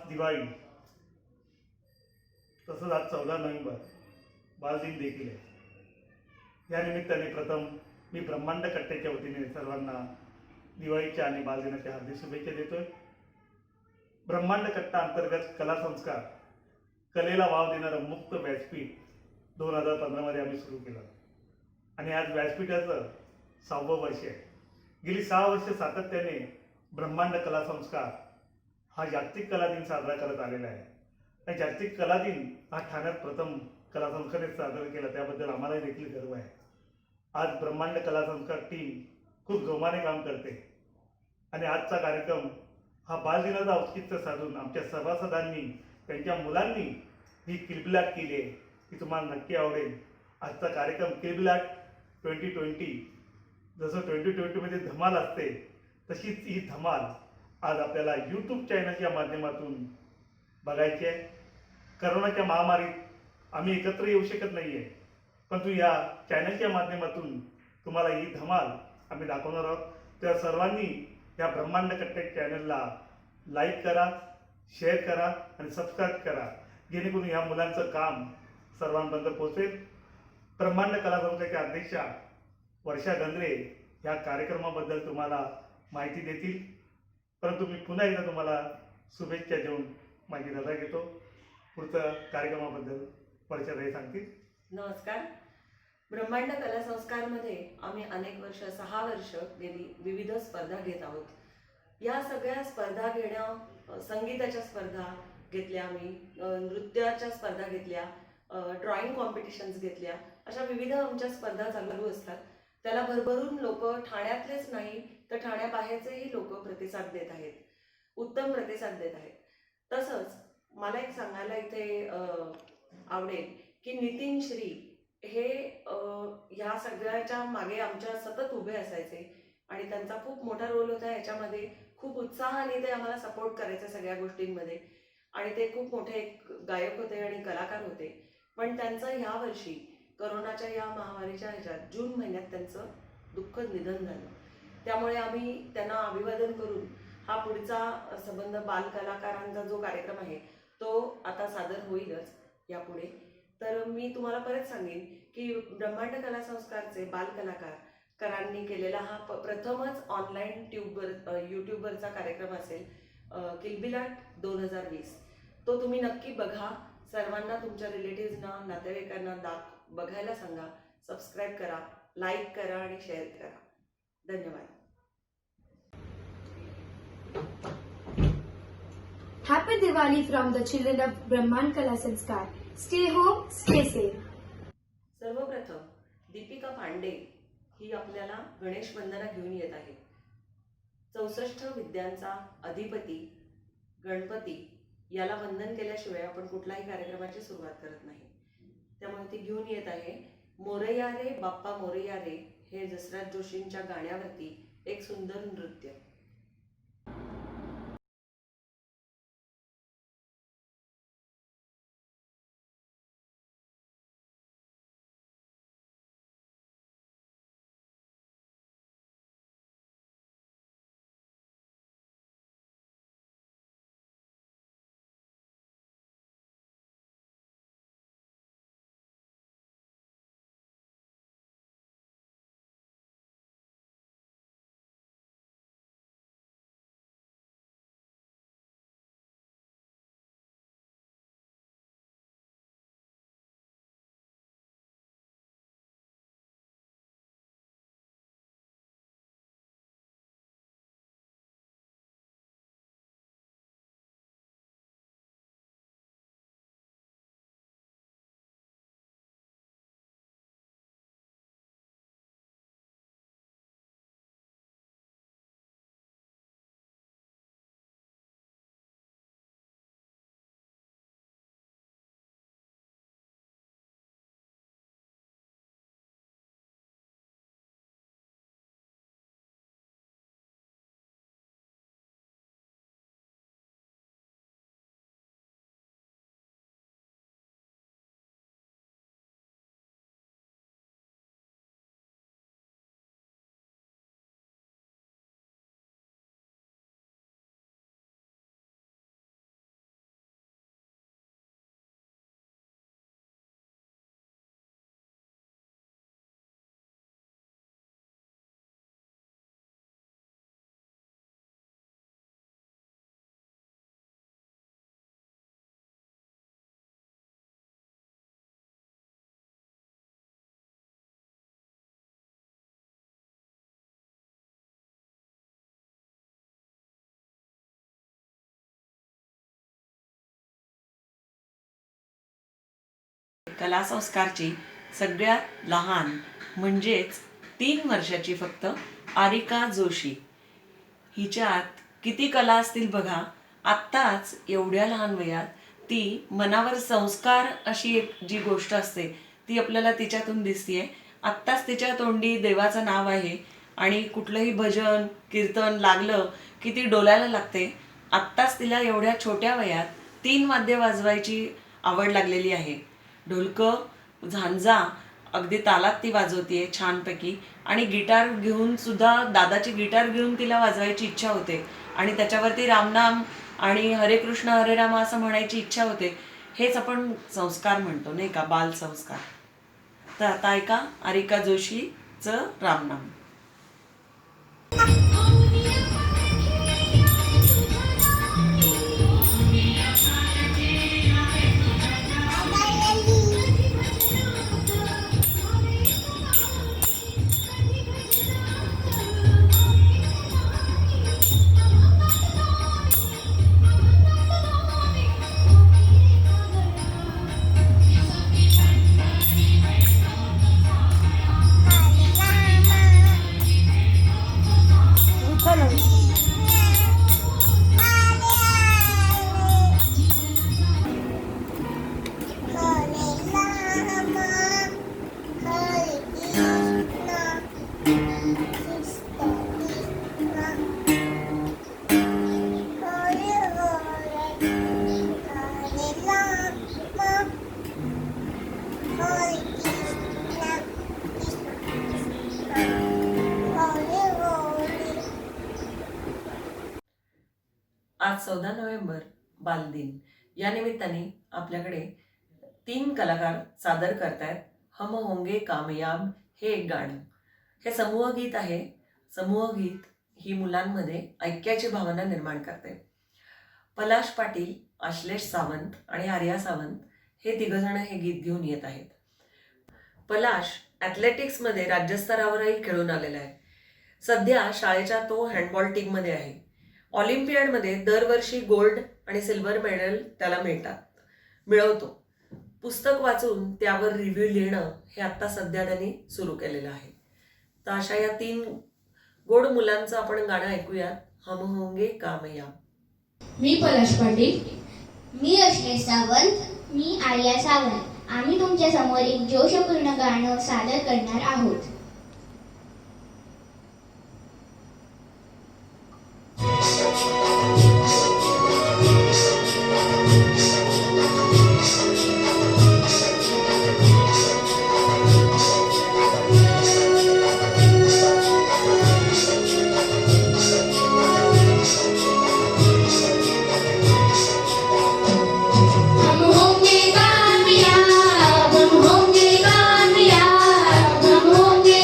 दिवाळी, तसंच आज 14 नोव्हेंबर बालदिन देखील आहे. या निमित्ताने प्रथम मी ब्रह्मांड कट्ट्याच्या वतीने सर्वांना दिवाळीच्या आणि बालदिनाच्या हार्दिक शुभेच्छा देतोय. ब्रह्मांड कट्टा अंतर्गत कला संस्कार, कलेला वाव देणारं मुक्त व्यासपीठ 2015 आम्ही सुरू केलं आणि आज व्यासपीठाचं 6वं वर्ष आहे. गेली 6 वर्ष सातत्याने ब्रह्मांड कला संस्कार हा जागतिक कला दिन साजरा करत आलेला आहे. आणि जागतिक कला दिन हा ठाण्यात प्रथम कला संस्काराने साजरा केला, त्याबद्दल आम्हाला देखील गर्व आहे. आज ब्रह्मांड कला संस्कार टीम खूप जोमाने काम करते आणि आजचा कार्यक्रम हा बालदिनाचा औचित्य साधून आमच्या सभासदांनी, त्यांच्या मुलांनी ही किलबिलाट केली आहे की तुम्हाला नक्की आवडेल. आजचा कार्यक्रम किलबिलाट 2020, जसं 2020मध्ये धमाल असते तशीच ही धमाल आज आपल्याला यूट्यूब चॅनलच्या माध्यमातून बघायची आहे. करोनाच्या महामारीत आम्ही एकत्र येऊ शकत नाही आहे, परंतु या चॅनलच्या माध्यमातून तुम्हाला ही धमाल आम्ही दाखवणार आहोत. त्या सर्वांनी या ब्रह्मांड कट्टे चॅनलला लाईक करा, शेअर करा आणि सबस्क्राईब करा, जेणेकरून या मुलांचं काम सर्वांपर्यंत पोहोचेल. ब्रह्मांड कला संस्थेच्या अध्यक्षा वर्षा गंद्रे या कार्यक्रमाबद्दल तुम्हाला माहिती देतील, परंतु मी पुन्हा एकदा तुम्हाला शुभेच्छा देऊन माझी रजा घेतो. पुढचं कार्यक्रमाबद्दल वर्षाताई सांगतील. नमस्कार. ब्रह्मांड कला संस्कारमध्ये आम्ही अनेक वर्ष 6 वर्ष गेली विविध स्पर्धा घेत आहोत. या सगळ्या स्पर्धा घेणं, संगीताच्या स्पर्धा घेतल्या, आम्ही नृत्याच्या स्पर्धा घेतल्या, ड्रॉइंग कॉम्पिटिशन्स घेतल्या, अशा विविध आमच्या स्पर्धा चालू असतात. त्याला भरभरून लोक ठाण्यातलेच नाही तर ठाण्याबाहेरचेही लोक प्रतिसाद देत आहेत, उत्तम प्रतिसाद देत आहेत. तसंच मला एक सांगायला इथे आवडेल की नितीन श्री हे ह्या सगळ्याच्या मागे आमच्या सतत उभे असायचे आणि त्यांचा खूप मोठा रोल होता याच्यामध्ये. खूप उत्साहाने ते आम्हाला सपोर्ट करायचे सगळ्या गोष्टींमध्ये आणि ते खूप मोठे एक गायक होते आणि कलाकार होते. पण त्यांचं ह्या वर्षी करोनाच्या या महामारीच्या ह्याच्यात जून महिन्यात त्यांचं दुःखद निधन झालं. त्यामुळे आम्ही त्यांना अभिवादन करून हा पुढचा संबंध बालकलाकारांचा जो कार्यक्रम आहे तो आता सादर होईलच यापुढे. तर मी तुम्हाला परत सांगेन की ब्रह्मांड कला संस्कारचे बालकलाकारांनी केलेला हा प्रथमच ऑनलाईन यूट्यूबवरचा कार्यक्रम असेल, किलबिलाट 2020. तो तुम्ही नक्की बघा. सर्वांना, तुमच्या रिलेटिव्हजना, नातेवाईकांना बघायला सांगा. सबस्क्राईब करा, लाईक करा आणि शेअर करा. धन्यवाद. Happy Diwali from the children of Brahman Kala Sanskar. Stay home, stay safe. सर्वप्रथम दीपिका पांडे ही आपल्याला गणेश वंदना घेऊन येत आहे. 64 विद्यांचा अधिपती गणपती याला वंदन केल्याशिवाय आपण कुठलाही कार्यक्रमाची सुरुवात करत नाही. त्यामुळे ती घेऊन येत आहे. मोरया रे बाप्पा मोरया रे हे जसराज जोशींच्या गाण्यावरती एक सुंदर नृत्य. कला संस्कारची सगळ्यात लहान म्हणजेच 3 वर्षाची फक्त आरिका जोशी. हिच्यात किती कला असतील बघा. आत्ताच एवढ्या लहान वयात ती मनावर संस्कार अशी एक जी गोष्ट असते ती आपल्याला तिच्यातून दिसतीये. आत्ताच तिच्या तोंडी देवाचं नाव आहे आणि कुठलंही भजन कीर्तन लागलं की ती डोलायला लागते. आत्ताच तिला एवढ्या छोट्या वयात 3 वाद्य वाजवायची आवड लागलेली आहे. ढोलकं, झांजा अगदी तालात ती वाजवतीये छानपैकी आणि गिटार घेऊन सुद्धा दादाची गिटार घेऊन तिला वाजवायची इच्छा होते आणि त्याच्यावरती रामनाम आणि हरे कृष्ण हरे राम असं म्हणायची इच्छा होते. हेच आपण संस्कार म्हणतो नाही का, बाल संस्कार. तर आता ऐका आरिका जोशीचं रामनाम. आज 14 नोव्हेंबर बालदिन. या निमित्ताने आपल्याकडे 3 कलाकार सादर करतायत हम होंगे कामयाब हे एक गाणं. हे समूह गीत आहे. समूह गीत ही मुलांमध्ये ऐक्याची भावना निर्माण करते. पलाश पाटील, आश्लेष सावंत आणि आर्या सावंत हे तिघजण हे गीत घेऊन येत आहेत. पलाश ॲथलेटिक्समध्ये राज्यस्तरावरही खेळून आलेला आहे. सध्या शाळेच्या तो हँडबॉल टीममध्ये आहे. ऑलिम्पियाडमध्ये दरवर्षी गोल्ड आणि सिल्वर मेडल त्याला मिळवतो. पुस्तक वाचून त्यावर रिव्ह्यू लिहिणं हे आत्ता सध्या त्यांनी सुरू केलेलं आहे. तर अशा या 3 गोड मुलांचं आपण गाणं ऐकूया, हम होंगे कामयाब. मी पलाश पाटील. मी अश्लेष सावंत. मी आर्या सावंत. आम्ही तुमच्या समोर एक जोशपूर्ण गाणं सादर करणार आहोत. हम होंगे कामयाब, हम होंगे कामयाब, हम होंगे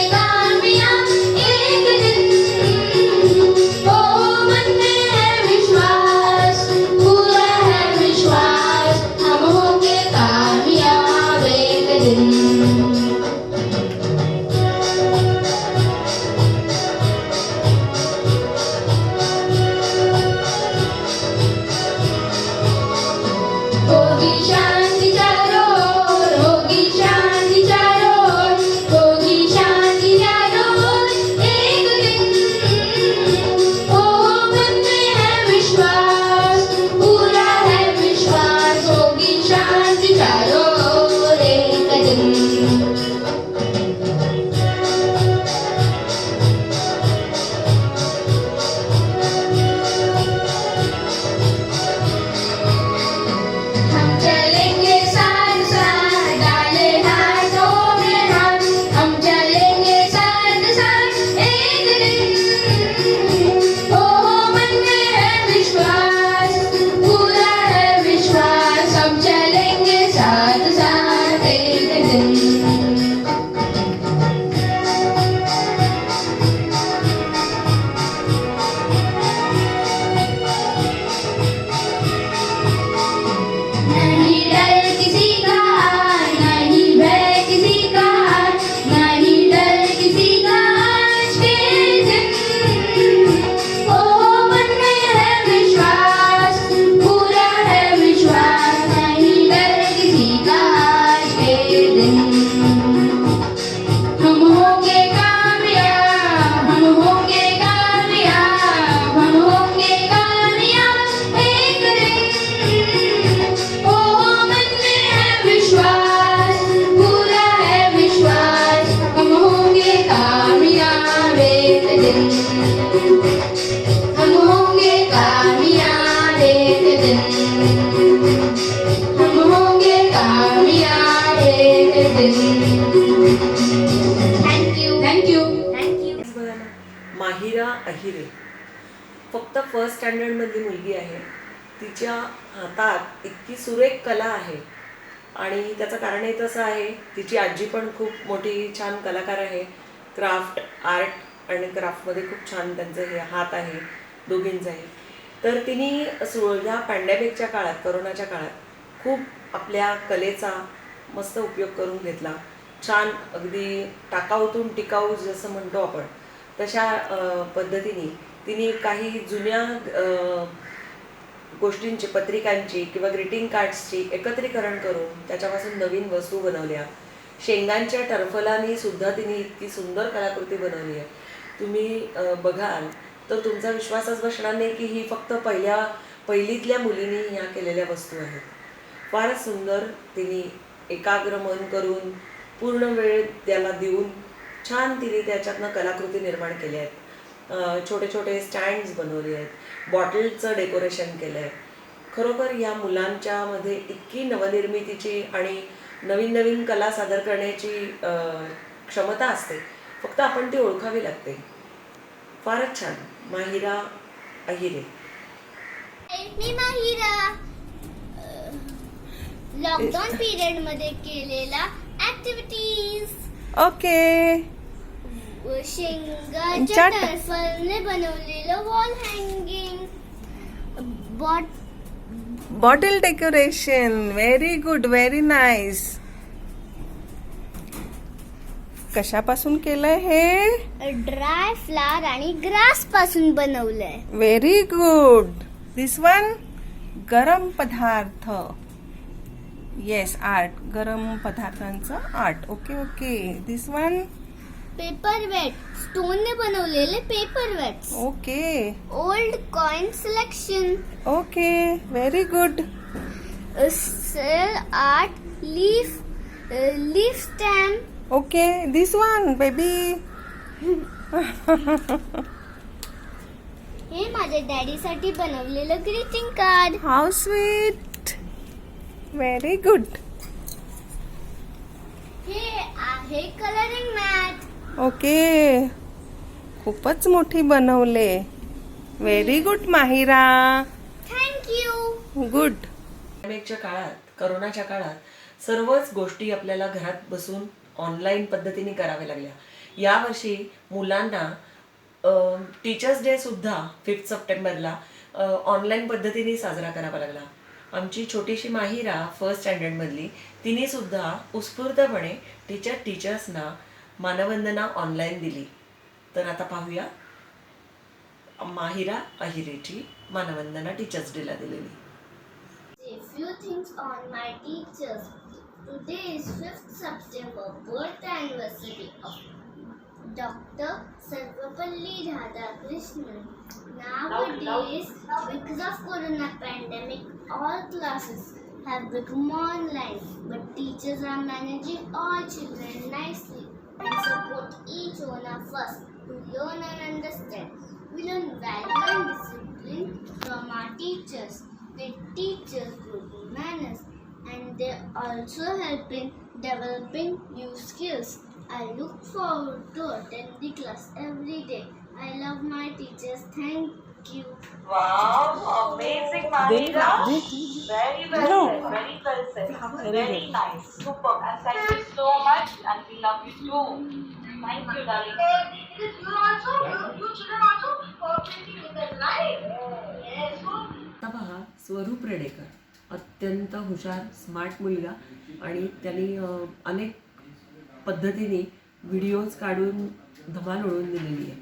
हम होंगे कामयाब एक दिन, हम होंगे कामयाब एक दिन. Thank you thank you thank you. बघा ना, माहिरा अहिरे फक्त फर्स्ट स्टँडर्डमधली मुलगी आहे. तिच्या हातात इतकी सुरेख कला आहे आणि त्याचं कारणही तसं आहे, तिची आजी पण खूप मोठी छान कलाकार आहे. क्राफ्ट आर्ट आणि क्राफ्टमध्ये खूप छान त्यांचे हे हात आहे दोघींचाही. तर तिने ह्या पॅन्डेमिकच्या काळात, करोनाच्या काळात खूप आपल्या कलेचा मस्त उपयोग करून घेतला. छान अगदी टाकाऊतून टिकाऊ जसं म्हणतो आपण तशा पद्धतीने तिने काही जुन्या गोष्टींची, पत्रिकांची किंवा ग्रीटिंग कार्ड्सची एकत्रीकरण करून त्याच्यापासून नवीन वस्तू बनवल्या. शेंगांच्या टरफलांनी सुद्धा तिने इतकी सुंदर कलाकृती बनवली आहे. तुम्ही बघाल तर तुमचा विश्वासच बसणार नाही की ही फक्त पहिलीतल्या मुलींनी ह्या केलेल्या वस्तू आहेत. फारच सुंदर तिने एकाग्र मन करून पूर्ण वेळ त्याला देऊन छान तिने त्याच्यातनं कलाकृती निर्माण केल्या आहेत. छोटे छोटे स्टँड्स बनवले आहेत, बॉटलचं डेकोरेशन केलं आहे. खरोखर या मुलांच्यामध्ये इतकी नवनिर्मितीची आणि नवीन नवीन कला सादर करण्याची क्षमता असते, फक्त आपण ती ओळखावी लागते. फारच छान. माहिरा अहिरे. मी माहिरा लॉकडाऊन पिरियड मध्ये केलेला ऍक्टिव्हिटीज. ओके. शेंगाच्या टरफलने बनवलेलं wall hanging, bottle decoration. Very good, very nice. कशापासून केलंय हे? ड्राय फ्लावर आणि ग्रास पासून बनवलंय. Very good. दिस वन गरम पदार्थ. Yes, art. गरम पदार्थांचं art. Okay okay. This one paper weight, stone ने बनवलेले paper weights. Okay old coin selection. Okay. Very good. Cell art leaf stamp. Okay. This one baby. हे माझ्या डॅडीसाठी बनवलेलं greeting card. How sweet. Very good. हे आहे colouring mat. Okay. खूपच मोठी बनवले. Very good Mahira. Thank you. Good. पॅन्डेमिकच्या काळात, करोनाच्या काळात सर्वच गोष्टी आपल्याला घरात बसून ऑनलाईन पद्धतीने कराव्या लागल्या. यावर्षी मुलांना टीचर्स डे सुद्धा 5 सप्टेंबरला ऑनलाईन पद्धतीने साजरा करावा लागला. आमची छोटीशी माहिरा फर्स्ट स्टँडर्डमधली, तिने सुद्धा उत्स्फूर्तपणे टीचर्सना मानवंदना ऑनलाईन दिली. तर आता पाहूया माहिरा अहिरेची मानवंदना टीचर्स डेला दिलेली. A few things on my teachers. Today is 5th September, birth anniversary of Dr. Sarvapalli Radhakrishnan. Nowadays, because of Corona pandemic, all classes have become online, but teachers are managing all children nicely and support each one of us to learn and understand. We learn value and discipline from our teachers. They teach us good manners and they also help in developing new skills. I look forward to attending class every day. I love my teachers. Thank you. Wow, amazing, Mahira. Very well said, very well said. Very nice, super. And thank you so much, and we love you too. Thank you, darling. Because you also, you children also cooperating with us, right? Yes. So आता पहा, स्वरूप रेडेकर अत्यंत हुशार, smart मुलगा आणि त्यांनी अनेक पद्धतीने व्हिडिओज काढून धमाल उडवून दिलेली आहे.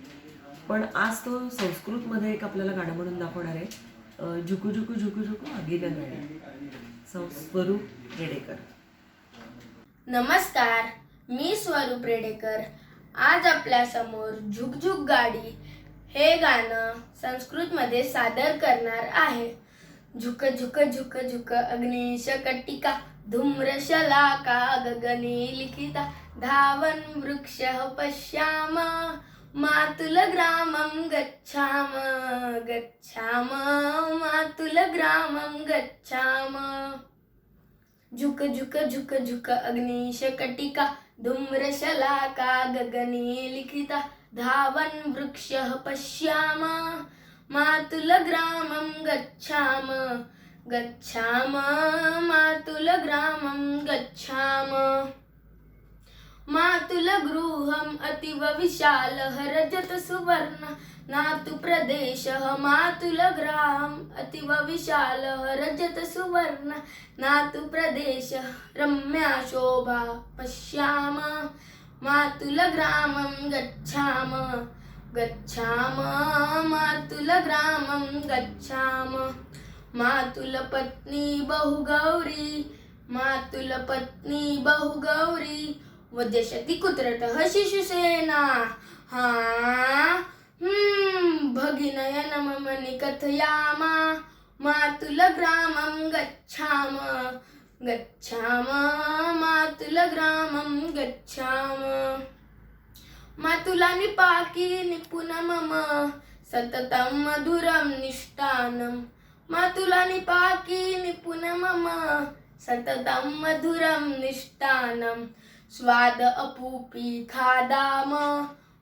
पण आज तो संस्कृतमध्ये एक आपल्याला गाणं म्हणून दाखवणार आहे. झुकू झुकू झुकू झुकू आगीला गाडी. स्वरूप रेडेकर. नमस्कार, मी स्वरूप रेडेकर. आज आपल्यासमोर झुक झुक गाडी हे गाणं संस्कृतमध्ये सादर करणार आहे. झुक झुक झुक झुक अग्निश कटिका धूम्रशलाका गगने लिखिता धावन वृक्ष पश्याम मातुलग्रामं गच्छाम गच्छाम मातुलग्रामं गच्छाम झुक झुक झुक झुक अग्निशकटिका धूम्रशलाका गगने लिखिता धावन् वृक्षः पश्याम मातुलग्रामं गच्छाम गच्छाम मातुलग्रामं गच्छाम मातुलगृहम् अतीव विशालः रजत सुवर्ण नातु प्रदेशः मातुलग्रामम् अतीव विशालः रजत सुवर्ण नातु प्रदेशः रम्या शोभा पश्याम मातुलग्रामं गच्छाम गच्छाम मातुलग्रामं गच्छाम मातुलपत्नी बहुगौरी मातुलपत्नी बहुगौरी वद्यशति कुत्रतः शिशुसेना हा भगिनयन मम निकथयाम मातुलग्रामं गच्छाम गच्छाम मातुलग्रामं गच्छाम मातुलानि पाकी निपुण मम सततं मधुरं निष्ठानं मातुलानि पाकी निपुण मम सततं मधुरं निष्ठानं स्वाद अपूपी खादाम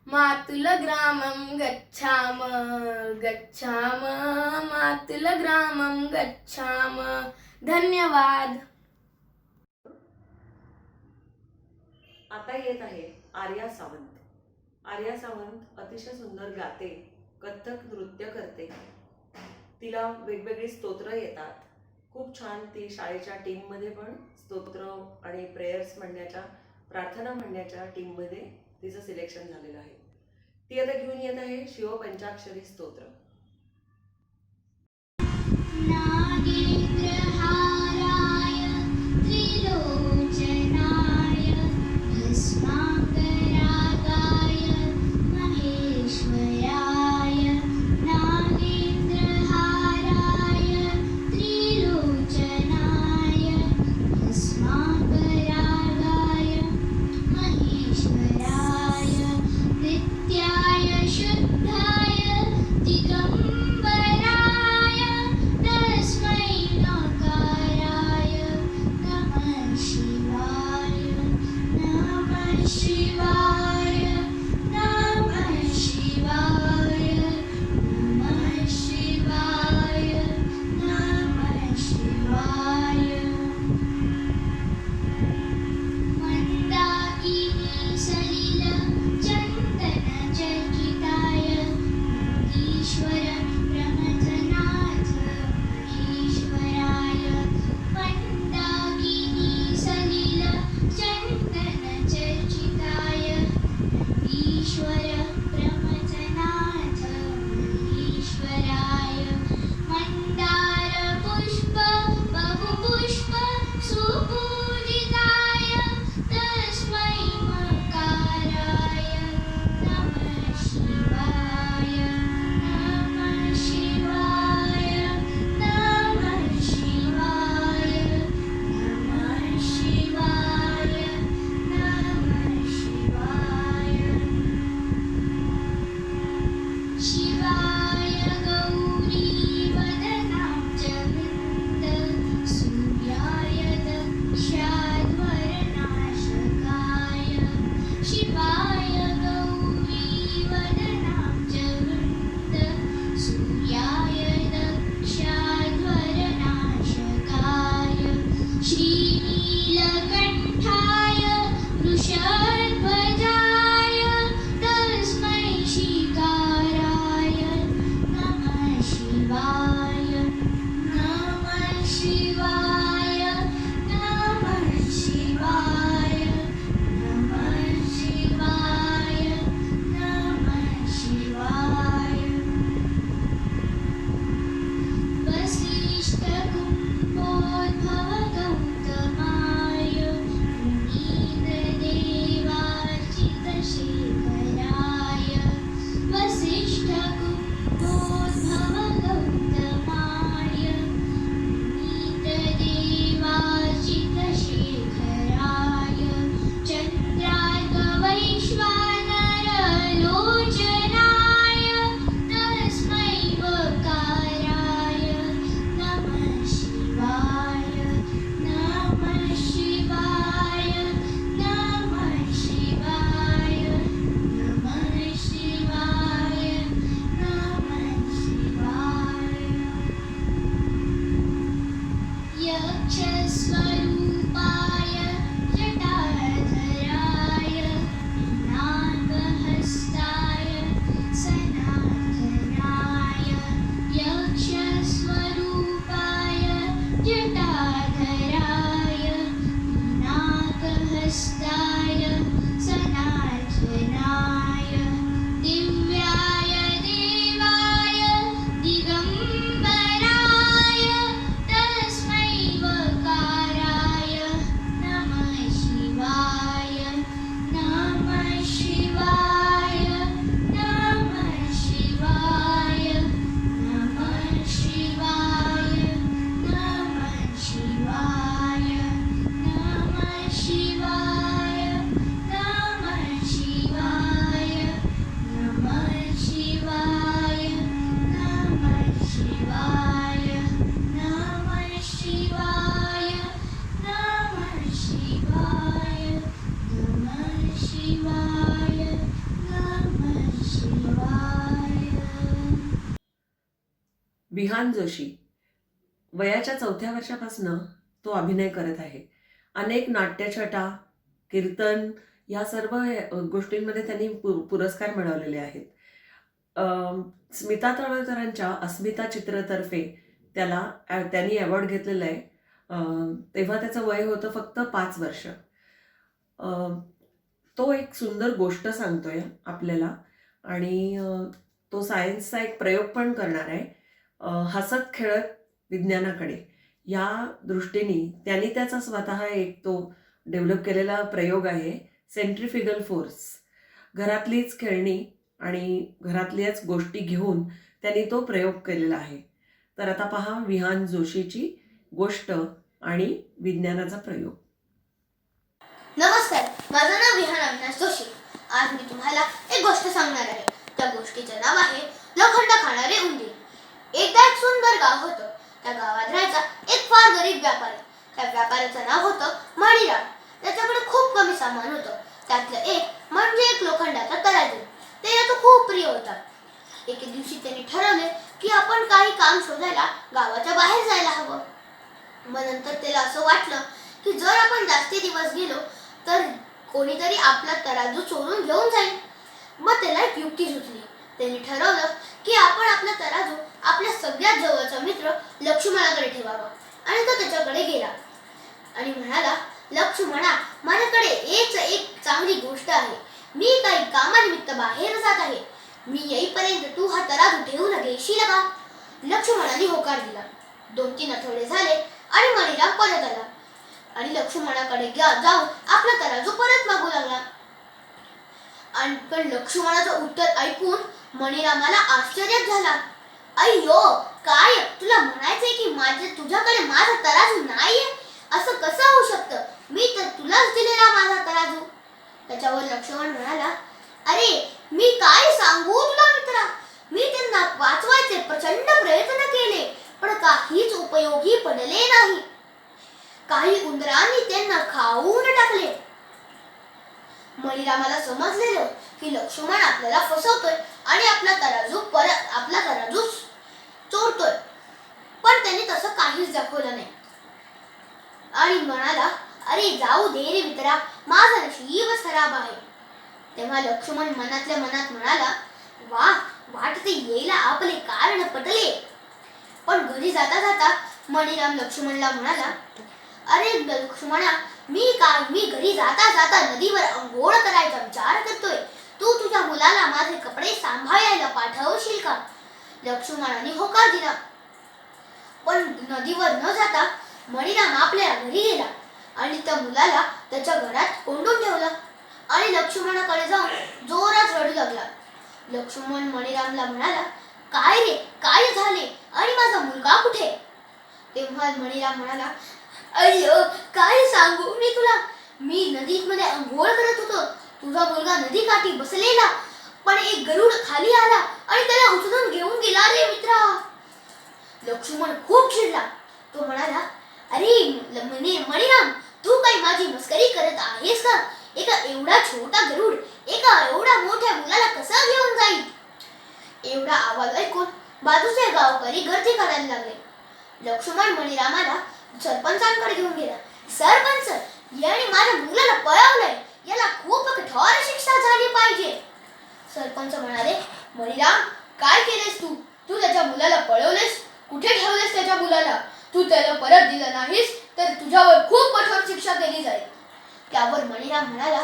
मातुलग्रामं गच्छाम गच्छाम मातुलग्रामं गच्छाम धन्यवाद. आता येत आहे आर्या सावंत. आर्या सावंत अतिशय सुंदर गाते, कथ्थक नृत्य करते. तिला वेगवेगळी स्तोत्र येतात. खूप छान ती शाळेच्या टीममध्ये पण स्तोत्र आणि प्रेयर्स म्हणण्याच्या, प्रार्थना म्हणण्याच्या टीममध्ये तिचं सिलेक्शन झालेलं आहे. ती आता घेऊन येत आहे शिवपंचाक्षरी स्तोत्र. नागेन्द्रहाराय त्रिलोचनाय भस्माकरागाय महेश्वराय नागेन्द्रहाराय त्रिलोचनाय भस्माकरागाय महेश्वराय नित्याय शुद्धाय दिगं विहान जोशी वयाच्या 4थ्या वर्षापासून तो अभिनय करत आहे. अनेक नाट्यछटा, कीर्तन या सर्व गोष्टींमध्ये त्यांनी पुरस्कार मिळवलेले आहेत. स्मिता तळवळकरांच्या अस्मिता चित्रतर्फे त्यांनी अवॉर्ड घेतलेला आहे. तेव्हा त्याचं वय होतं फक्त 5 वर्ष. तो एक सुंदर गोष्ट सांगतोय आपल्याला आणि तो सायन्सचा एक प्रयोग पण करणार आहे. हसत खेळत विज्ञानाकडे या दृष्टीने त्यांनी त्याचा स्वतः एक तो डेव्हलप केलेला प्रयोग आहे सेंट्रिफ्युगल फोर्स. घरातलीच खेळणी आणि घरातल्याच गोष्टी घेऊन त्यांनी तो प्रयोग केलेला आहे. तर आता पहा विहान जोशीची गोष्ट आणि विज्ञानाचा प्रयोग. नमस्कार, माझं नाव विहान अविनाश जोशी. आज मी तुम्हाला एक गोष्ट सांगणार आहे. त्या गोष्टीचं नाव आहे लोखंड खाणारे उंदीर. एकदा एक सुंदर गाव होतं. त्या गावात राहायचा एक फार गरीब व्यापारी. त्या व्यापाऱ्याचं नाव होतं मणिराम. त्याच्याकडे खूप कमी सामान होतं. त्यातलं एक म्हणजे एक लोखंडाचा तराजू. त्याला तो खूप प्रिय होता. एके दिवशी त्याने ठरवले की आपण काही काम शोधायला गावाच्या बाहेर जायला हवं. मग नंतर त्याला असं वाटलं की जर आपण जास्ती दिवस गेलो तर कोणीतरी आपला तराजू चोरून घेऊन जाईल. मग त्याला एक युक्ती सुचली. त्याने ठरवलं की आपण आपला तराजू आपल्या सगळ्यात जवळचा मित्र लक्ष्मणाकडे ठेवावा. आणि तो त्याच्याकडे गेला आणि म्हणाला, लक्ष्मणा, माझ्याकडे एक चांगली गोष्ट आहे. मी काही कामानिमित्त बाहेर जात आहे. मी येईपर्यंत तू हा तराजू ठेवून घेशील का? लक्ष्मणाने होकार दिला. 2-3 आठवडे झाले आणि मणिराम परत आला आणि लक्ष्मणाकडे जाऊन आपला तराजू परत मागू लागला. आणि पण लक्ष्मणाचं उत्तर ऐकून मणिरामाला आश्चर्य झाला. अय्यो, काय तुला म्हणायचंय की तुझ्याकडे माझा तराजू नाहीये? असं कसं होऊ शकतं? मी तर तुलाच दिलेला माझा तराजू. त्याच्यावर लक्ष्मण म्हणाला, अरे मी काय सांगू तुला मित्रा. मी त्यांना वाचवायचे प्रचंड प्रयत्न केले पण काहीच उपयोगी पडले नाही. काही उंदरांनी त्यांना खाऊन टाकले. मणिरामाला समजलेलं की लक्ष्मण आपल्याला फसवतोय आणि आपला तराजू चोरतोय. पण त्यांनी तसं काहीच दाखवलं नाही आणि म्हणाला, अरे जाऊ दे रे मित्रा, माझं नशीबच खराब आहे. तेव्हा लक्ष्मण मनातल्या मनात म्हणाला, वाटते येईला आपले कारण पटले. पण घरी जाता जाता मणिराम लक्ष्मणला म्हणाला, अरे लक्ष्मणा, मी घरी जाता जाता नदीवर अंघोळ करायचा विचार करतोय. तू तुझ्या मुलाला माझे कपडे सांभाळायला पाठवशील का? लक्ष्मणाने होकार दिला. पण नदीवर न जाता मणिराम आपल्या घरी गेला आणि त्या मुलाला त्याच्या घरात कोंडून ठेवलं आणि लक्ष्मणाकडे जाऊन जोरात रडू लागला. लक्ष्मण मणिरामला म्हणाला, काय रे, काय झाले आणि माझा मुलगा कुठे? तेव्हा मणिराम म्हणाला, अय्यो, काय सांगू मी तुला. मी नदीमध्ये अंघोळ करत होतो. तुझा मुलगा नदीकाठी बसलेला पण एक गरुड खाली आला आणि त्याला उचलून घेऊन गेला रे मित्रा. लक्ष्मण खूप चिडला. तो म्हणाला, अरे मणिराम, तू काही माझी मस्करी करत आहेस का? एका एवढा छोटा गरुड एका एवढ्या मोठ्या मुलाला कसा घेऊन जाईल? एवढा आवाज ऐकून बाजूचे गावकरी गर्दी करायला लागले. लक्ष्मण मणिरामाला सरपंचांकडे घेऊन गेला. सरपंच, याने माझ्या मुलाला पळवलंय. याला खूप कठोर शिक्षा झाली पाहिजे. सरपंच म्हणाले, मणिराम, काय केलेस तू? तू त्याच्या मुलाला पळवलेस. कुठे ठेवलेस त्याच्या मुलाला? तू त्याला परत दिलं नाहीस तर तुझ्यावर खूप कठोर शिक्षा केली जाईल. त्यावर मणिराम म्हणाला,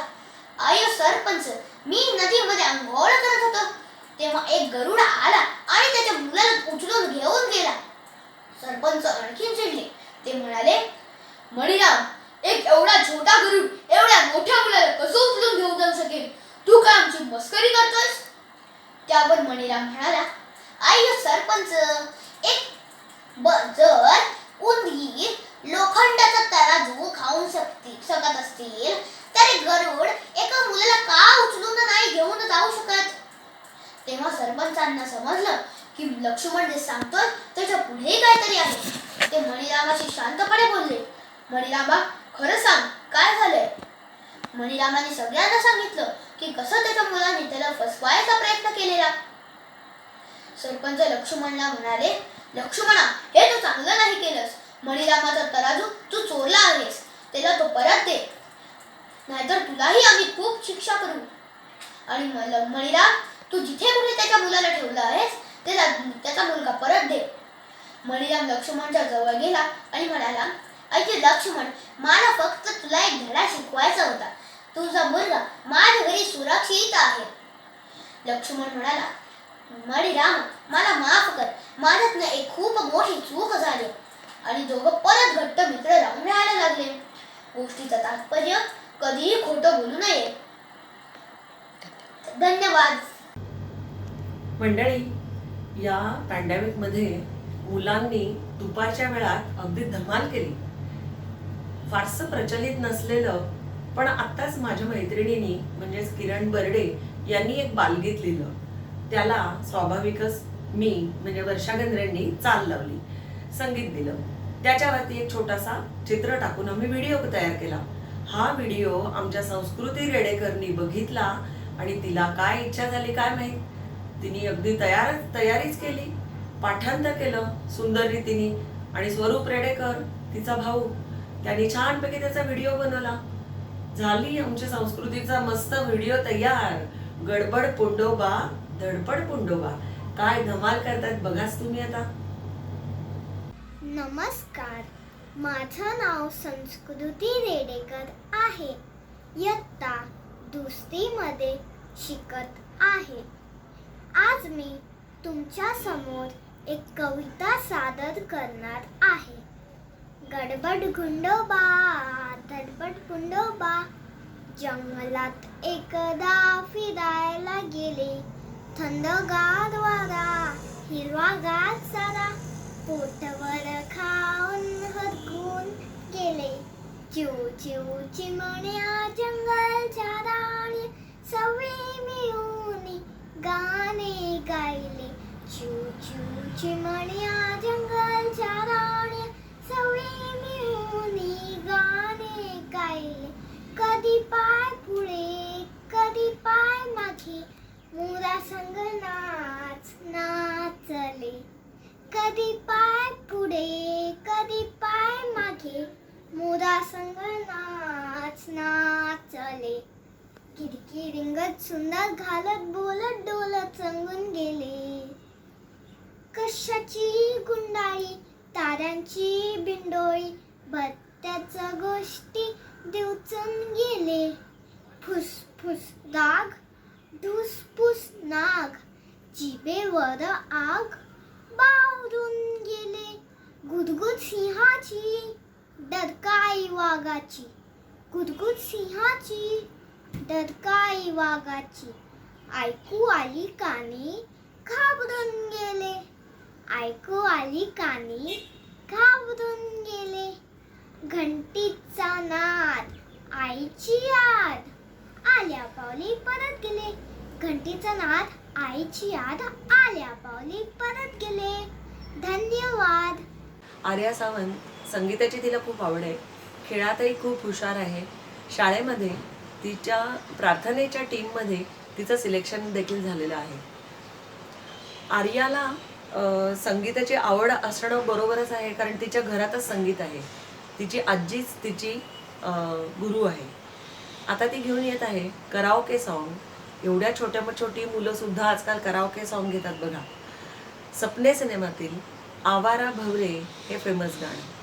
आयो सरपंच, मी नदीमध्ये अंघोळ करत होतो तेव्हा एक गरुड आला आणि त्याच्या मुलाला उचलून घेऊन गेला. सरपंच आणखीन चिडले. ते म्हणाले, मणिराम, एक एवढा छोटा गरुड एवढ्या मोठ्या मुलाला कसं उचलून घेऊन जाऊ शकेल? तू काय आमची मस्करी करतोयस? त्यावर मणिराम म्हणाला, आयो सरपंच, जर उंदीर लोखंडाचा तराजू खाऊन शकत असतील तर गरुड एका मुलाला का उचलून नाही घेऊन जाऊ शकत? तेव्हा सरपंचांना समजलं की लक्ष्मण जे सांगतोय त्याच्या पुढे काहीतरी आहे. ते मणिरामाशी शांतपणे बोलले, मणिरामा, खरं सांग, काय झालंय? मणिरामाने सगळ्यांना सांगितलं की कसं त्याच्या मुलाने त्याला फसवायचा प्रयत्न केलेला. सरपंच लक्ष्मणला म्हणाले, लक्ष्मणा, हे तू चांगलं नाही केलंस. मणिरामाचा तराजू तू चोरला आहेस, त्याला तो परत दे, नाहीतर तुलाही आम्ही खूप शिक्षा करू. आणि मणिराम, तू जिथे कुठे त्याच्या मुलाला ठेवलं आहेस त्याला त्याचा मुलगा परत दे. मणिराम लक्ष्मणच्या जवळ गेला आणि म्हणाला, ऐके लक्ष्मण, मला फक्त तुला एक धडा शिकवायचा होता. तुझा मुलगा माझ्या घरी सुरक्षित आहे. लक्ष्मण म्हणाला, मणिराम, मला माफ कर, माझ्यातनं एक खूप मोठी चूक झाली. आणि दोघं परत घट्ट मित्र राहून राहायला लागले. गोष्टीचं तात्पर्य, कधीही खोटं बोलू नये. धन्यवाद. मंडळी, या पॅन्डेमिकमध्ये मुलांनी दुपारच्या वेळात अगदी धमाल केली. फारसं प्रचलित नसलेलं, पण आत्ताच माझ्या मैत्रिणींनी म्हणजेच किरण बर्डे यांनी एक बालगीत लिहिलं. त्याला स्वाभाविकच मी म्हणजे वर्षा गंद्रेंनी चाल लावली, संगीत दिलं. त्याच्यावरती एक छोटासा चित्र टाकून आम्ही व्हिडिओ तयार केला. हा व्हिडिओ आमच्या संस्कृती रेडेकरनी बघितला आणि तिला काय इच्छा झाली काय माहित, तिने अगदी तयारीच केली, पाठांतर केलं सुंदर रीतीने. आणि स्वरूप रेडेकर तिचा भाऊ, त्यांनी छानपैकी त्याचा व्हिडिओ बनवला. झाली आमच्या संस्कृतीचा मस्त व्हिडिओ तयार. गडबड पुंडोबा, धडपड पुंडोबा. काय धमाल करतात बघाच तुम्ही आता. नमस्कार, माझं नाव संस्कृती रेडेकर आहे. इयत्ता दुसरीमध्ये शिकत आहे. आज मी तुमच्या समोर एक कविता सादर करणार आहे. गडबड गुंडोबा, धडपड पुंडोबा, जंगलात एकदा फिरायला गेले. थंडगार वारा, हिरवागार सारा, पोटवर खाऊन हरकून गेले. चिव चिव चिमण्या जंगलच्या राणी, सगळे मिळून गाणे गायले. चिव चिव चिमण्या जंगलच्या राणी, सगळे मिळून गाणे गायले. कधी पाय पुढे, कधी पाय मागे, मोरा संग नाच नाचले. कधी पाय पुढे, कधी पाय मागे, मोरा संग नाच नाचले. किरकी रिंगत सुंदर घालत बोलत डोलत रंगून गेले. कशाची गुंडाळी, ताऱ्यांची बिंडोळी, बत्त्याच्या गोष्टी दिवचून गेले. फुसफुस राग, धुसफुस नाग, जिभेवर आग बावरून गेले. गुदगुद सिंहाची, डरकाळी वाघाची, गुदगुद सिंहाची, डरकाळी वाघाची, ऐकू आली कानी घाबरून गेले. ऐकू आली कानी घाबरून गेले. घंटीचा नाद, आईची याद, आल्या पावली परत गेले. घंटीचा नाद, आईची याद, आल्या पावली परत गेले. धन्यवाद. आर्या सावंत संगीताची तिला खूप आवड आहे, खेळातही खूप हुशार आहे. शाळेमध्ये तिच्या प्रार्थनेच्या टीममध्ये तिचं सिलेक्शन देखील झालेलं आहे. आर्याला संगीताची आवड असणं बरोबरच आहे, कारण तिच्या घरातच संगीत आहे. तिची आजीच तिची गुरु आहे. आता ती घेऊन येत आहे कराओके सॉन्ग. एवढ्या छोटी मुलंसुद्धा आजकाल कराओके सॉन्ग घेतात बघा. सपने सिनेमातील आवारा भवरे हे फेमस गाणं.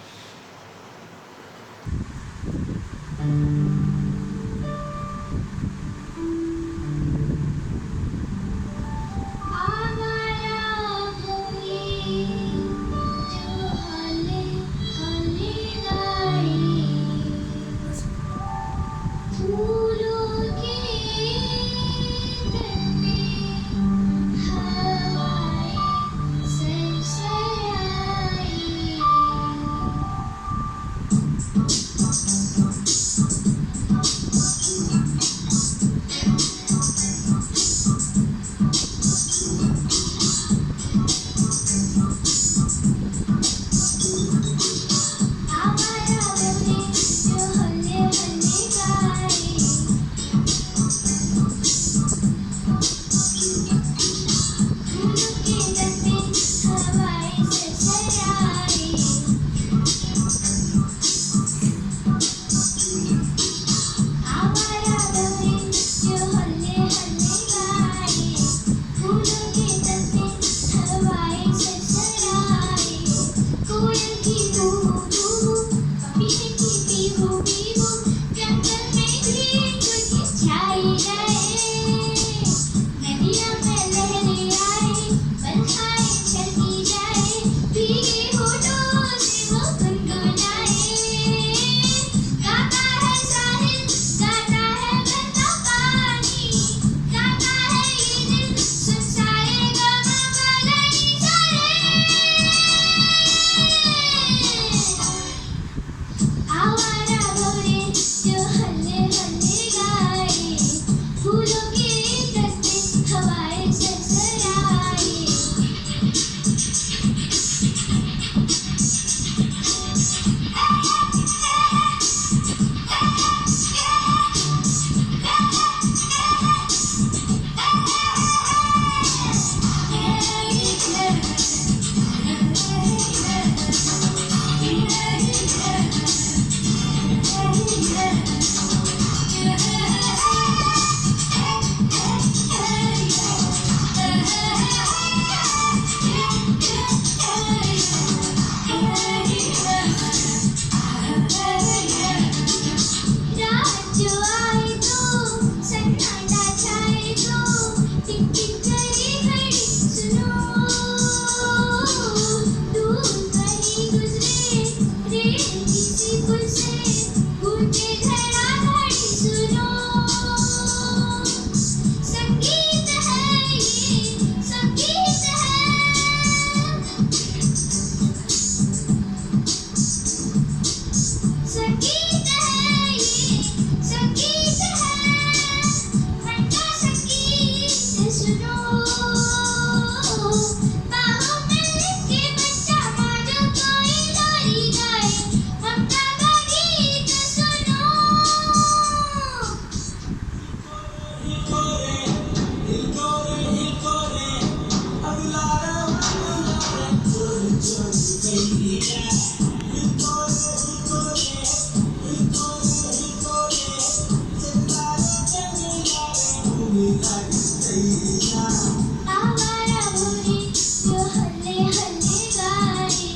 आवारा भोरे जो हल्ले हल्ले गाए,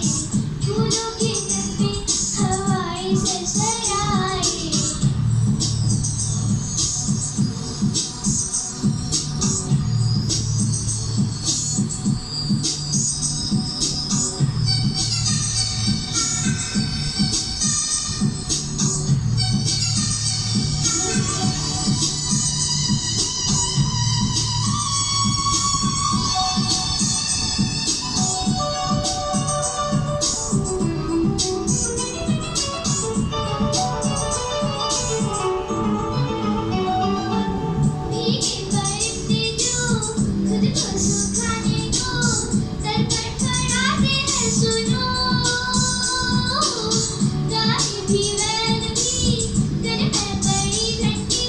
फूलों की डंडी हवाएं सरसराए। भीगे बरसते जो खुद को सुखाने को, सर पर फड़ाते हैं सुनो। गाय भी बैल भी घर में बड़ी घंटी,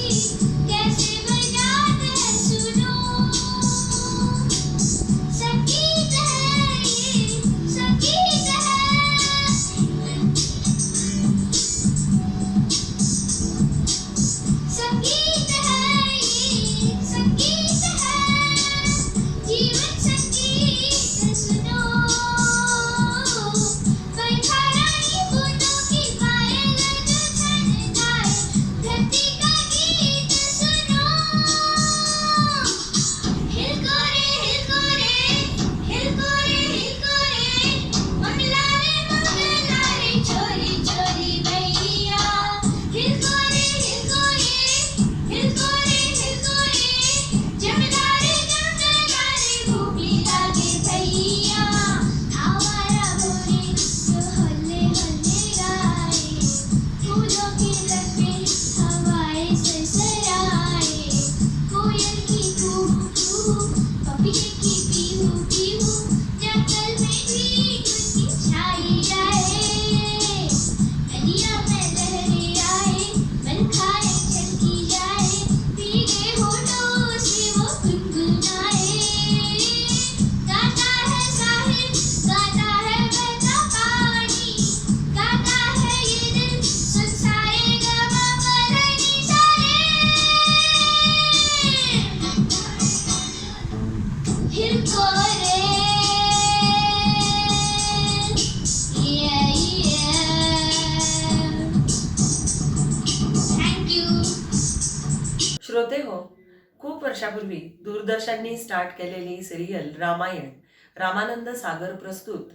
कैसे बजाते हैं सुनो। संगीत है ये, संगीत है, संगीत है ये, संगीत है, जीवन संगीत सुनो। बरखा बूंदों की पायल जो छन गाए, धरती का गीत सुनो। हिलकोरे हिलकोरे हिलकोरे हिलकोरे, मंगलारे मंगलारे छोरी छोरी भैया। हिलकोरे हिलकोरे हिलकोरे हिलकोरे, जंगलारे जंगलारे भूमि लागे भैया। आवारा भोरे जो हल्ले हल्ले गाए, फूलों की लपे हवाएं सरसराए। कोयल की कूहू कूहू, पपीहे की पीहू पीहू, जंगल में भी उनकी छाई आए। नदिया में लहरें आए, मन खाए छलकी जाए, भीगे होठों से वो गुनगुनाए। गाता है साहिल, गाता है बहता पानी, गाता है ये दिल सुन सारे गमा बरनी सारे। हिलकोरे थैंक यू। श्रोते हो, खूप वर्षापूर्वी दूरदर्शननी स्टार्ट केलेली सिरियल रामायण, रामानंद सागर प्रस्तुत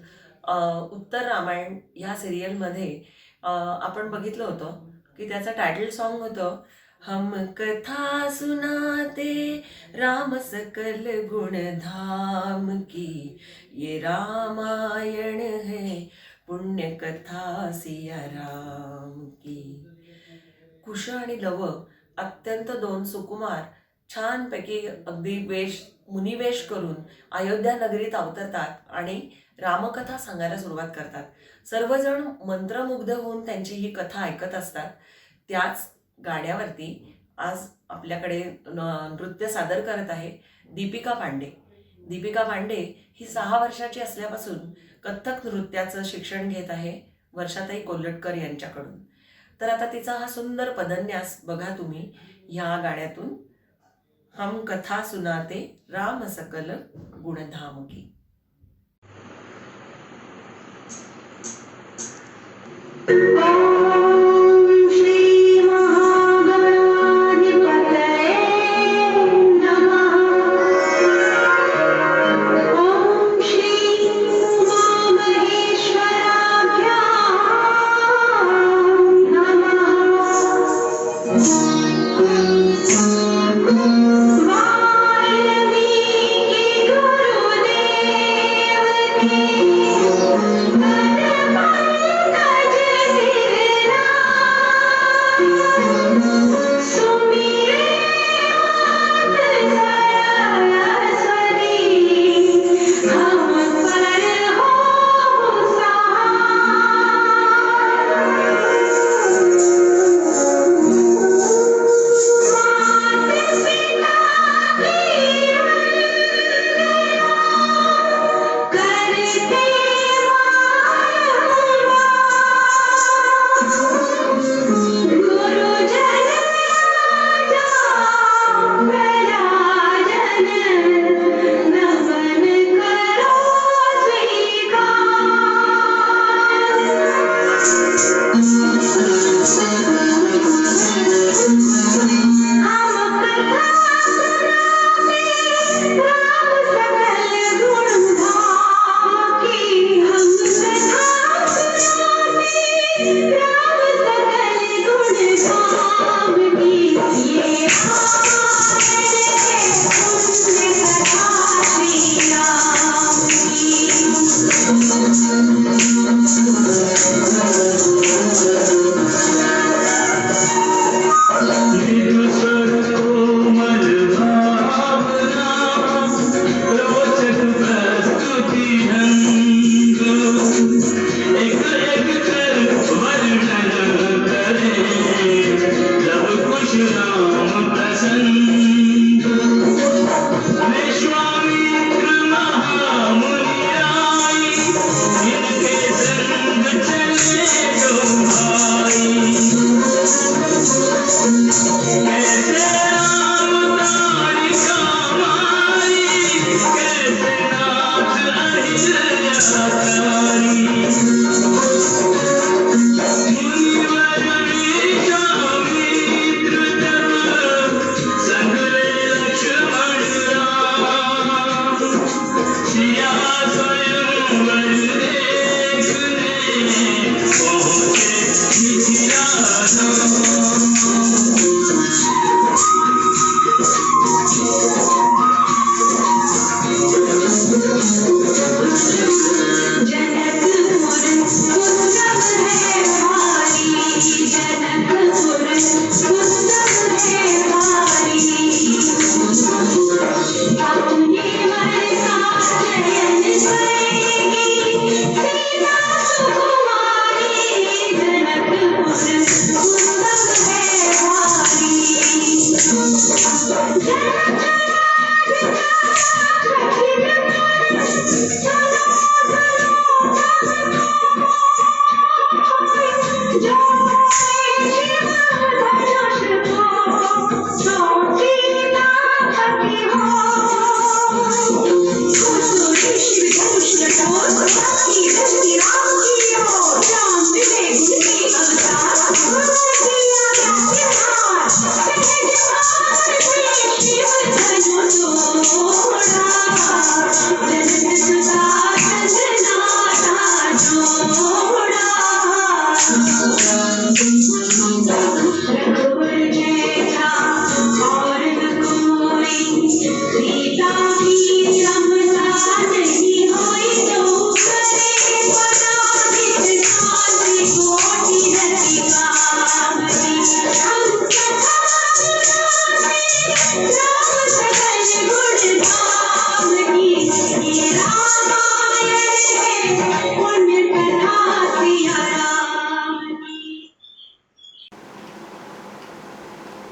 उत्तर रामायण ह्या सिरियलमध्ये आपण बघितलं होतं की त्याचं टायटल सॉन्ग होतं हम कथा सुनाते राम सकल गुण धाम की, ये रामायण है पुण्य कथा सिया राम की. कुश आणि लव अत्यंत दोन सुकुमार छानपैकी अगदी मुनिवेश करून अयोध्या नगरीत अवतरतात आणि रामकथा सांगायला सुरुवात करतात. सर्वजण मंत्रमुग्ध होऊन त्यांची ही कथा ऐकत असतात. त्याच गाण्यावरती आज आपल्याकडे नृत्य सादर करत आहे दीपिका पांडे. दीपिका पांडे ही 6 वर्षाची असल्यापासून कथ्थक नृत्याचं शिक्षण घेत आहे वर्षाताई कोल्हटकर यांच्याकडून. तर आता तिचा हा सुंदर पदन्यास बघा तुम्ही ह्या गाण्यातून. हम कथा सुनाते राम सकल गुणधाम की. Thank you.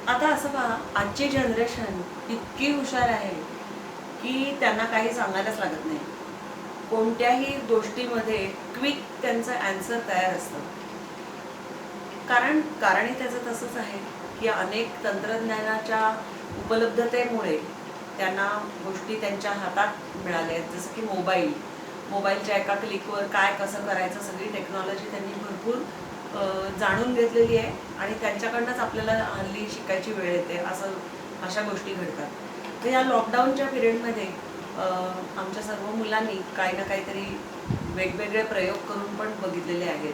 आता असं पहा, आजची जनरेशन इतकी हुशार आहे की त्यांना काही सांगायलाच लागत नाही. कोणत्याही गोष्टीमध्ये क्विक त्यांचं ॲन्सर तयार असतं. कारणही त्याचं तसंच आहे की अनेक तंत्रज्ञानाच्या उपलब्धतेमुळे त्यांना गोष्टी त्यांच्या हातात मिळाल्या आहेत. जसं की मोबाईलच्या एका क्लिकवर काय कसं करायचं सगळी टेक्नॉलॉजी त्यांनी भरपूर जाणून घेतलेली आहे आणि त्यांच्याकडनंच आपल्याला हल्ली शिकायची वेळ येते. अशा गोष्टी घडतात. तर या लॉकडाऊनच्या पिरियडमध्ये आमच्या सर्व मुलांनी काही ना काहीतरी वेगवेगळे प्रयोग करून पण बघितलेले आहेत.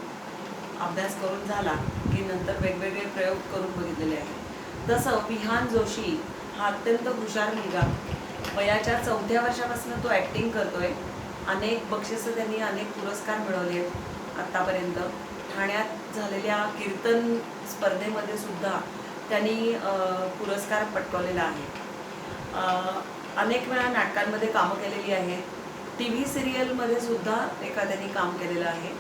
अभ्यास करून झाला की नंतर वेगवेगळे प्रयोग करून बघितलेले आहेत. तसं विहान जोशी हा अत्यंत हुशार मुलगा, वयाच्या 4थ्या वर्षापासून तो ॲक्टिंग करतोय. अनेक बक्षिसं त्यांनी अनेक पुरस्कार मिळवले आहेत आत्तापर्यंत. ठाण्यात झालेल्या कीर्तन स्पर्धेमध्ये सुद्धा त्यांनी पुरस्कार पटकावलेला आहे. अनेक वेळा नाटकांमध्ये कामं केलेली आहेत. TV सिरियलमध्ये सुद्धा त्यांनी काम केलेलं आहे.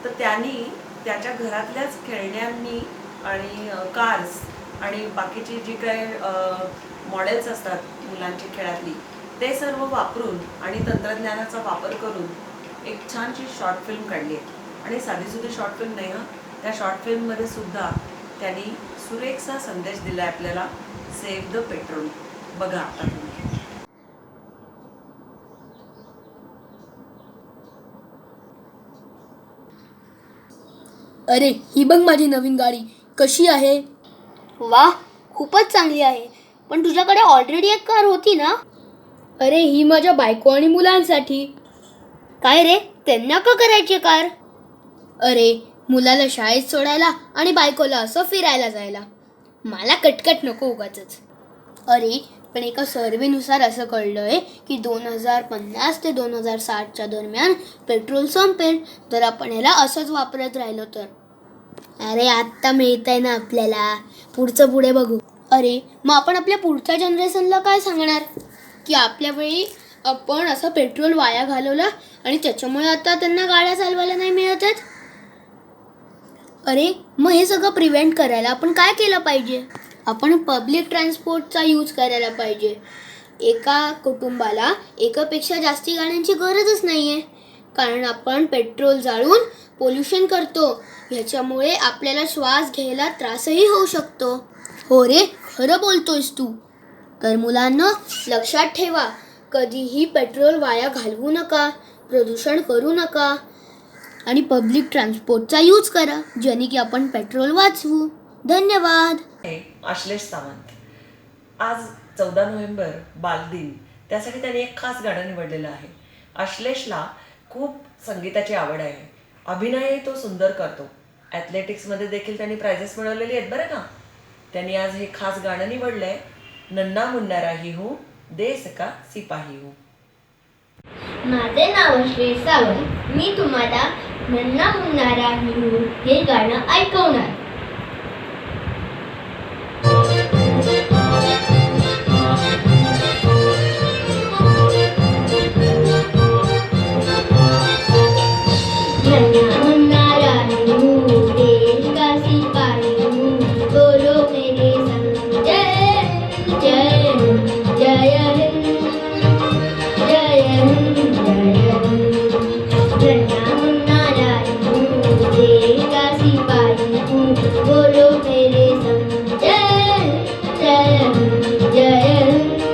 तर त्यांनी त्याच्या घरातल्याच खेळण्यांनी आणि कार्स आणि बाकीची जी काही मॉडेल्स असतात मुलांची खेळातली ते सर्व वापरून आणि तंत्रज्ञानाचा वापर करून एक छानशी शॉर्ट फिल्म काढली आहे. आणि साधीसुधी शॉर्ट फिल्म नाही हां, त्या शॉर्ट फिल्ममध्ये सुद्धा त्यांनी सुरेखसा संदेश दिला आहे आपल्याला, सेव्ह द पेट्रोल. बघा आता तुम्ही. अरे ही बघ माझी नवीन गाडी कशी आहे. वा, खूपच चांगली आहे. पण तुझ्याकडे ऑलरेडी एक कार होती ना? अरे ही माझ्या बायको आणि मुलांसाठी. काय रे, त्यांना का करायची कार? अरे मुलाला शाळेत सोडायला आणि बायकोला असं फिरायला जायला. मला कटकट नको उगाचच. अरे पण एका सर्वेनुसार असं कळलंय की 2050 ते 2060च्या दरम्यान पेट्रोल संपेल जर आपण ह्याला असंच वापरत राहिलो तर. अरे आत्ता मिळतंय ना आपल्याला, पुढचं पुढे बघू. अरे मग आपण आपल्या पुढच्या जनरेशनला काय सांगणार की आपल्या वेळी आपण असं पेट्रोल वाया घालवलं आणि त्याच्यामुळे आता त्यांना गाड्या चालवायला नाही मिळत आहेत. अरे मग हे सगळं प्रिव्हेंट करायला आपण काय केलं पाहिजे? आपण पब्लिक ट्रान्सपोर्टचा यूज करायला पाहिजे. एका कुटुंबाला एकापेक्षा जास्ती गाड्यांची गरजच नाही आहे, कारण आपण पेट्रोल जाळून पोल्युशन करतो. ह्याच्यामुळे आपल्याला श्वास घ्यायला त्रासही होऊ शकतो. हो रे, खरं बोलतोयस तू. तर मुलांना लक्षात ठेवा, कधीही पेट्रोल वाया घालवू नका, प्रदूषण करू नका आणि पब्लिक ट्रान्सपोर्टचा यूज करा, ज्याने की आपण पेट्रोल वाचवू. धन्यवाद. आश्लेष सावंत. आज 14 नोव्हेंबर बालदिन, त्यासाठी त्यांनी एक खास गाणं निवडलेलं आहे. आश्लेषला खूप संगीताची आवड आहे. अभिनयही तो सुंदर करतो. ॲथलेटिक्समध्ये देखील त्यांनी प्राइजेस मिळवलेली आहेत बरं का. त्यांनी आज हे खास गाणं निवडलंय, नन्ना मुन्ना राही हूँ देश का सिपाही हूँ. माझे नाव श्री सावंत. मी तुम्हाला नन्ना मुन्ना राही हूँ हे गाणं ऐकवणार. नन्ना मुन्ना राही हूँ देश का सिपाही हूँ, बोलो मेरे संग जय जय जय हिंद जय हिंद जय हिंद. नन्ना मुन्ना राही हूँ देश का सिपाही हूँ, बोलो मेरे संग जय जय जय हिंद.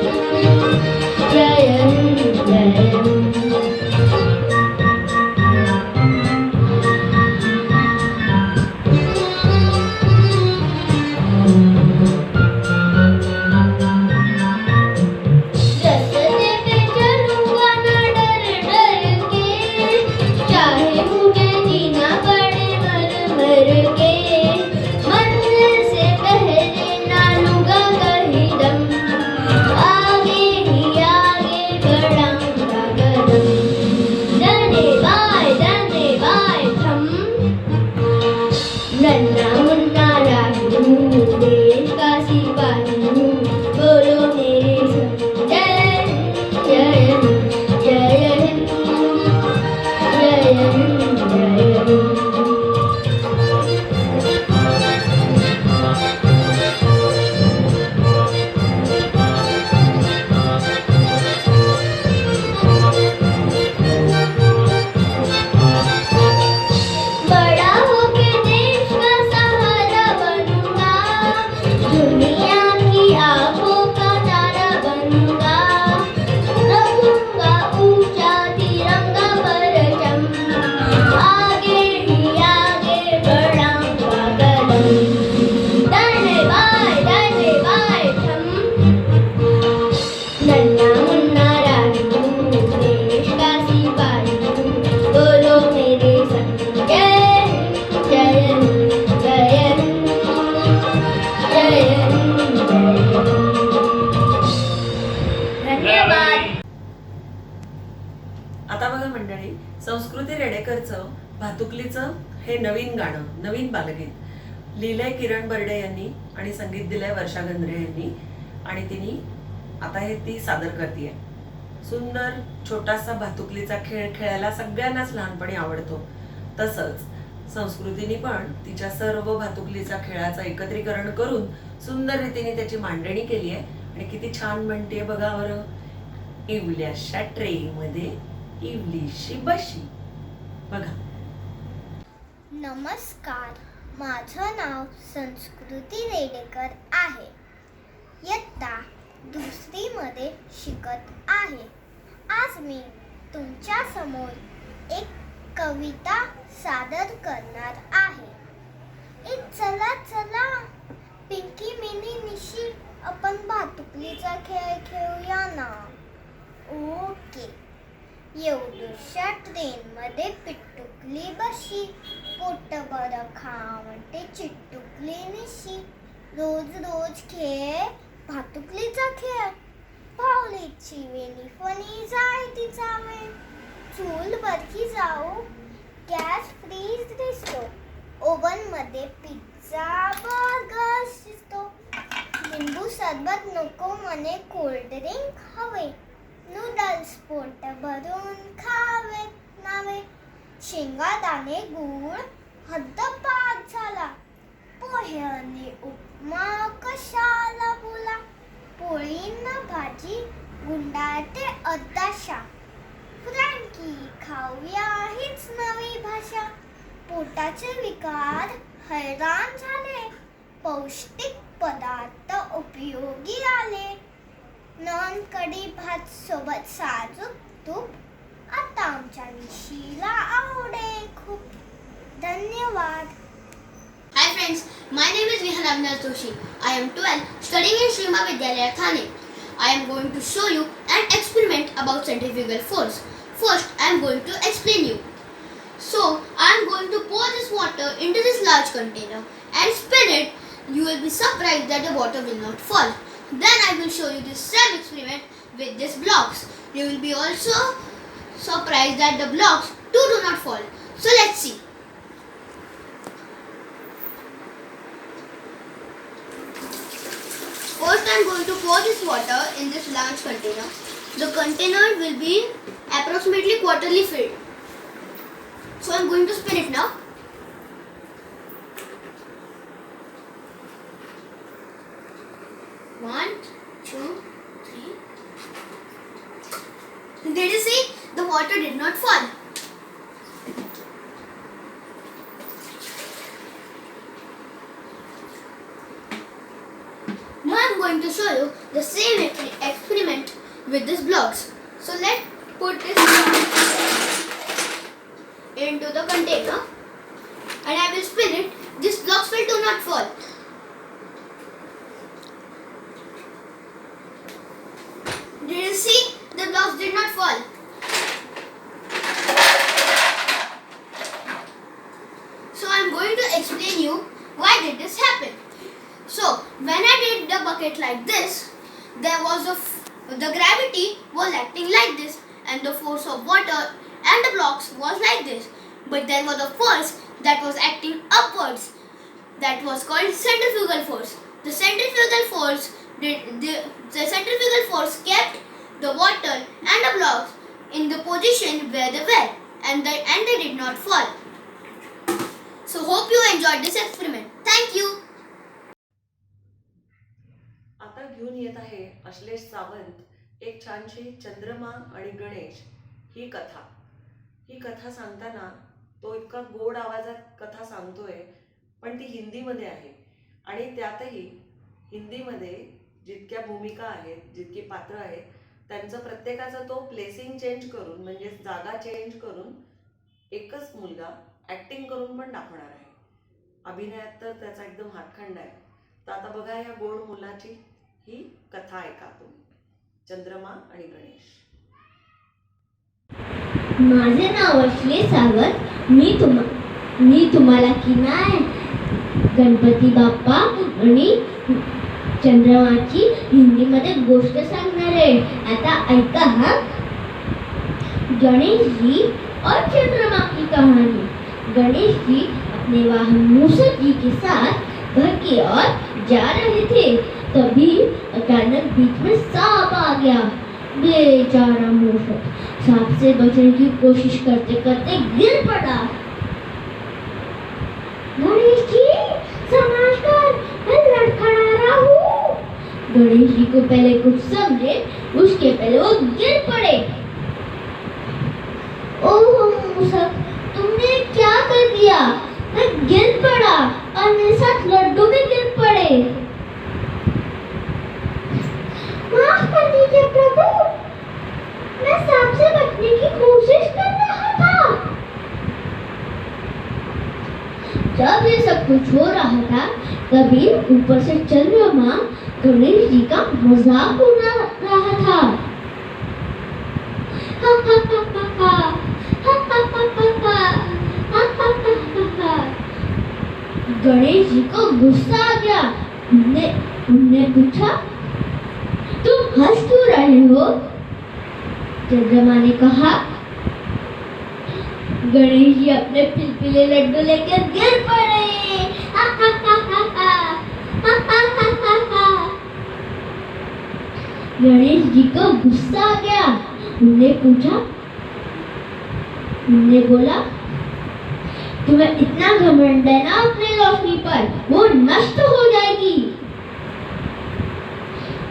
बड़ा होके देश का सहारा बनूंगा, दुनिया की आंखों का तारा बनूंगा, रखूंगा ऊंचा तिरंगा परचम, आगे ही आगे बढ़ाऊंगा कदम, डंडे बाय थम, नन्हा मुन्ना राजू देश का सिपाही, बोलो मेरे संग जय हिंद, जय हिंद, जय हिंद, जय हिंद, जय हिंद। धन्यवाद. आता बघा मंडळी, संस्कृती रेडेकरचं भातुकलीचं हे नवीन गाणं, नवीन बालगीत लिहिलंय किरण बर्डे यांनी आणि संगीत दिलंय वर्षा गंधरे यांनी आणि तिने आता हे ती सादर करते. सुंदर छोटासा भातुकलीचा खेळ खेळायला सगळ्यांनाच लहानपणी आवडतो. तसंच संस्कृतीने पण तिच्या सर्व भातुकलीचा खेळाचं एकत्रीकरण करून सुंदर रीतीने त्याची मांडणी केली आहे आणि किती छान म्हणते बघा बरं. इवल्याशा ट्रे मध्ये इवलीशी बशी. बघा. नमस्कार, माझं नाव संस्कृती रेडेकर आहे. इयत्ता दुसरीमध्ये शिकत आहे. आज मी तुमच्या समोर एक कविता सादर करणार आहे. चला चला पिंकी मिनी निशी आपण भातुकलीचा खेळ खेळूया ना. ओके. एवढ्याशा ट्रेनमध्ये पिटुकली बशी, पोटभर खावते चिटुकली निशी. रोज रोज खेळ भातुकलीचा खेळ, पावलीची वेणी फणी जाय तिचा वेळ. चूल बरकी जाऊ, गॅस फ्रीज दिसतो, ओव्हन मध्ये पिझ्झा बर्गर शिजतो. लिंबू सरबत नको म्हणे कोल्ड्रिंक हवे, नूडल्स पोट भरून खावे नावे. शेंगादाणे गुळ हद्दपार झाला, पोहे आणि उपमा कशाला बोला. पोळींना भाजी गुंडाळते अद्दाशा, फ्रँकी खाऊया हीच नवी भाषा. पोटाचे विकार हैराण झाले, पौष्टिक पदार्थ उपयोगी आले. नॉन कढी भात सोबत साजूक तूप आता आमच्या निशीला आवडे खूप. धन्यवाद. Hi friends, my name is Vihan Avinash Doshi. I am 12, studying in Sri Mahavidyalaya Thane. I am going to show you an experiment about centrifugal force. First, I am going to explain you. So, I am going to pour this water into this large container and spin it. You will be surprised that the water will not fall. Then I will show you this same experiment with these blocks. You will be also surprised that the blocks too do not fall. So let's see. First I am going to pour this water in this large container. The container will be approximately quarterly filled. So I am going to spin it now. One, two, three. Did you see? The water did not fall. Now I am going to show you the same experiment with these blocks. So let's put this into the container and I will spin it. These blocks will do not fall. Did you see? The blocks did not fall. So I am going to explain you why did this happen. So when I did the bucket like this, there was the gravity was acting like this and the force of water and the blocks was like this. But there was a force that was acting upwards. That was called centrifugal force. The centrifugal force kept the water and the blocks in the position where they were, and and they did not fall. So hope you enjoyed this experiment. Thank you. आता घेऊन येत आहे अश्लेष सावंत एक छानशी चंद्रमा आणि गणेश ही कथा. ही कथा सांगताना तो इतका गोड आवाजात कथा सांगतोय, पण ती हिंदीमध्ये आहे आणि त्यातही हिंदीमध्ये जितक्या भूमिका आहेत, जितकी पात्र आहेत, त्यांचं प्रत्येकाचं तो प्लेसिंग चेंज करून, म्हणजे जागा चेंज करून एकच मुलगा ॲक्टिंग करून पण दाखवणार आहे. अभिनयात तर त्याचा एकदम हातखंडा आहे. तर आता बघा या गोड मुलाची ही कथा ऐका तुम्ही, चंद्रमा आणि गणेश. माझे नाव अश्लेष सावंत. मी तुम्हाला की नाही गणपती बाप्पा आणि चंद्रमाची हिंदीमध्ये गोष्ट सांगणार आहे. आता ऐका हा. गणेश जी और चंद्रमा की कहानी. गणेश जी अपने वाहन मूसक जी के साथ घर की ओर जा रहे थे. तभी अचानक बीच में सांप आ गया. बेचारा मूसक सांप से बचने की कोशिश करते करते गिर पड़ा. गणेश जी संभाल कर, मैं लड़खड़ा रहा हूँ. गणेश जी को पहले कुछ समझे, उसके पहले वो गिर पड़े. ओह मूसक, तुमने क्या कर दिया? मैं गिर पड़ा और मेरे साथ लड्डू भी गिर पड़े. माफ कर दीजिए प्रभु, मैं सांप से बचने की कोशिश कर रहा था. जब ये सब कुछ हो रहा था, तभी ऊपर से चंद्रमा गणेश जी का मजाक उड़ा रहा था. हा हा हा हा हा, हा हा हा हा हा, हा हा हा हा हा. गणेश जी को गुस्सा आ गया. उन्होंने पूछा, तुम हंस क्यों रहे हो? चंद्रमा ने कहा, गणेश जी अपने पिलपिले लड्डू लेकर गिर पड़े. हा हा हा हा हा, हा हा हा हा हा. गणेश जी को गुस्सा आ गया. उन्होंने पूछा, उन्होंने बोला, तुम्हें इतना घमंड है ना अपने रोशनी पर, वो नष्ट हो जाएगी.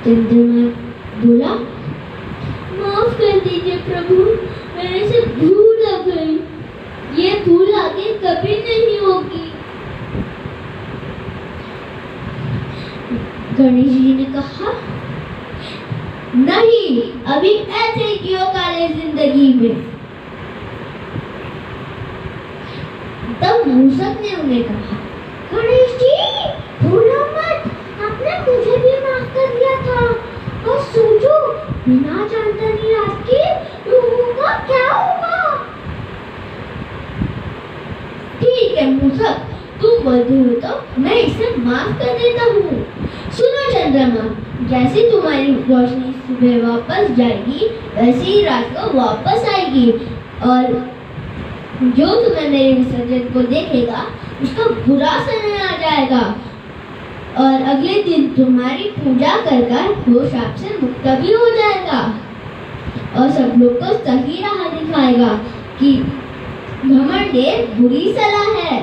चंद्रमा बोला, माफ कर दीजिए प्रभु, मेरे से भूल हो गई. ये भूल आगे कभी नहीं होगी. गणेश जी ने कहा, नहीं, अभी ऐसे ही जियो काले जिंदगी में. तब मूसक ने उन्हें कहा, गणेश जी भूलो मत, आपने मुझे भी माफ कर दिया था. और सोचो, बिना जानकारी आपके लोगों का क्या होगा. ठीक है मूसक, तुम बोलते हो तो मैं इसे माफ कर देता हूँ. सुनो चंद्रमा, जैसे तुम्हारी रोशनी सुबह वापस जाएगी, वैसे ही रात को वापस आएगी. और जो तुम्हें मेरे विसर्जन को देखेगा, उसका बुरा समय आ जाएगा. और अगले दिन तुम्हारी पूजा कर वो शाप से मुक्त भी हो जाएगा. और सब लोग को सही राह दिखाएगा कि घमंड बुरी सलाह है.